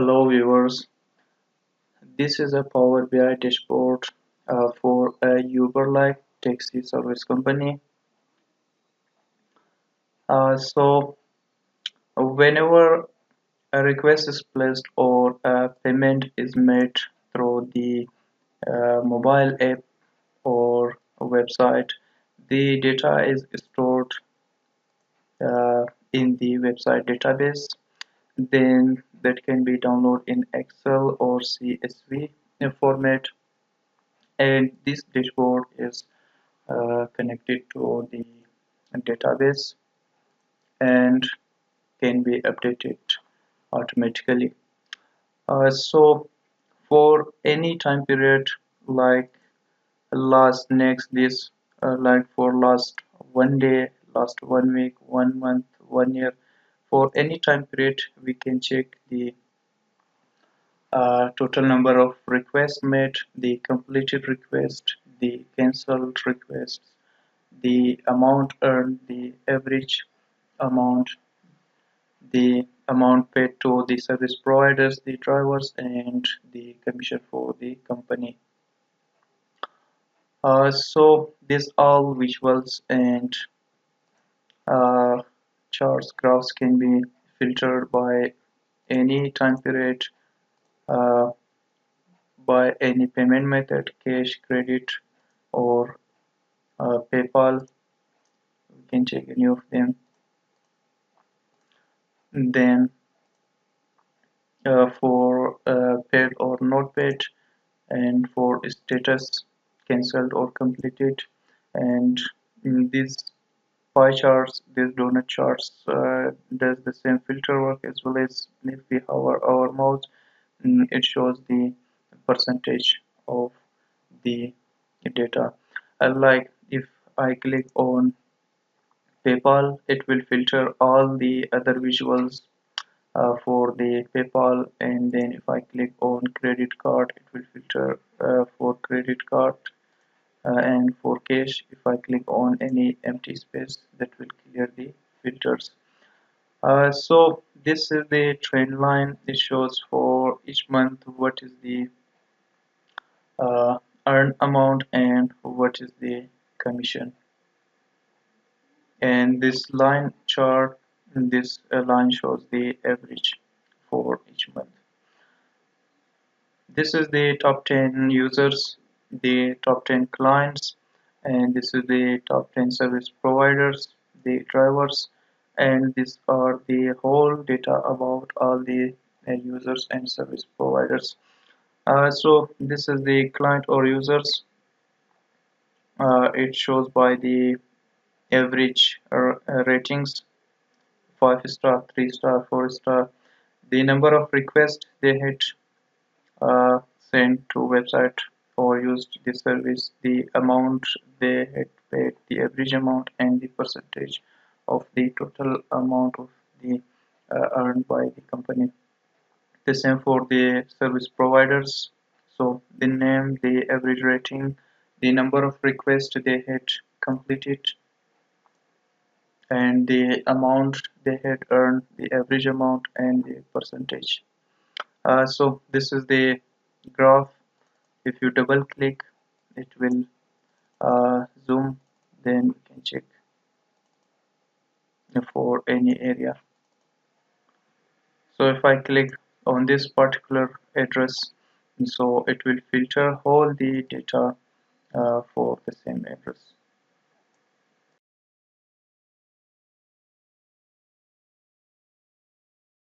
Hello viewers, this is a Power BI dashboard for a Uber-like taxi service company. So whenever a request is placed or a payment is made through the mobile app or website, the data is stored uh, in the website database. Then that can be downloaded in Excel or CSV format, and this dashboard is connected to the database and can be updated automatically. So for any time period like last next this like for last 1 day, last 1 week, 1 month, 1 year, for any time period we can check the total number of requests made, the completed request, the cancelled requests, the amount earned, the average amount, the amount paid to the service providers, the drivers, and the commission for the company. So these all visuals and uh, charts, graphs can be filtered by any time period, uh, by any payment method, cash, credit, or PayPal. We can check any of them. Then for paid or not paid, and for status cancelled or completed, and in these pie charts, these donut charts does the same filter work, as well as if we hover our mouse, it shows the percentage of the data. Like if I click on PayPal, it will filter all the other visuals for the PayPal, and then if I click on credit card, it will filter for credit card, and for cash, if I click on any empty space, that will clear the filters. So this is the trend line. It shows for each month what is the uh, earned amount and what is the commission. And this line chart, this line shows the average for each month. This is the top 10 users, the top 10 clients, and this is the top 10 service providers, the drivers, and these are the whole data about all the users and service providers. So this is the client or users. It shows by the average ratings: 5 star, 3 star, 4 star, the number of requests they had sent to website or used the service, the amount they had paid, the average amount, and the percentage of the total amount of the earned by the company. The same for the service providers. So the name, the average rating, the number of requests they had completed, and the amount they had earned, the average amount, and the percentage. So this is the graph. If you double click, it will zoom, then we can check for any area. So if I click on this particular address, so it will filter all the data for the same address.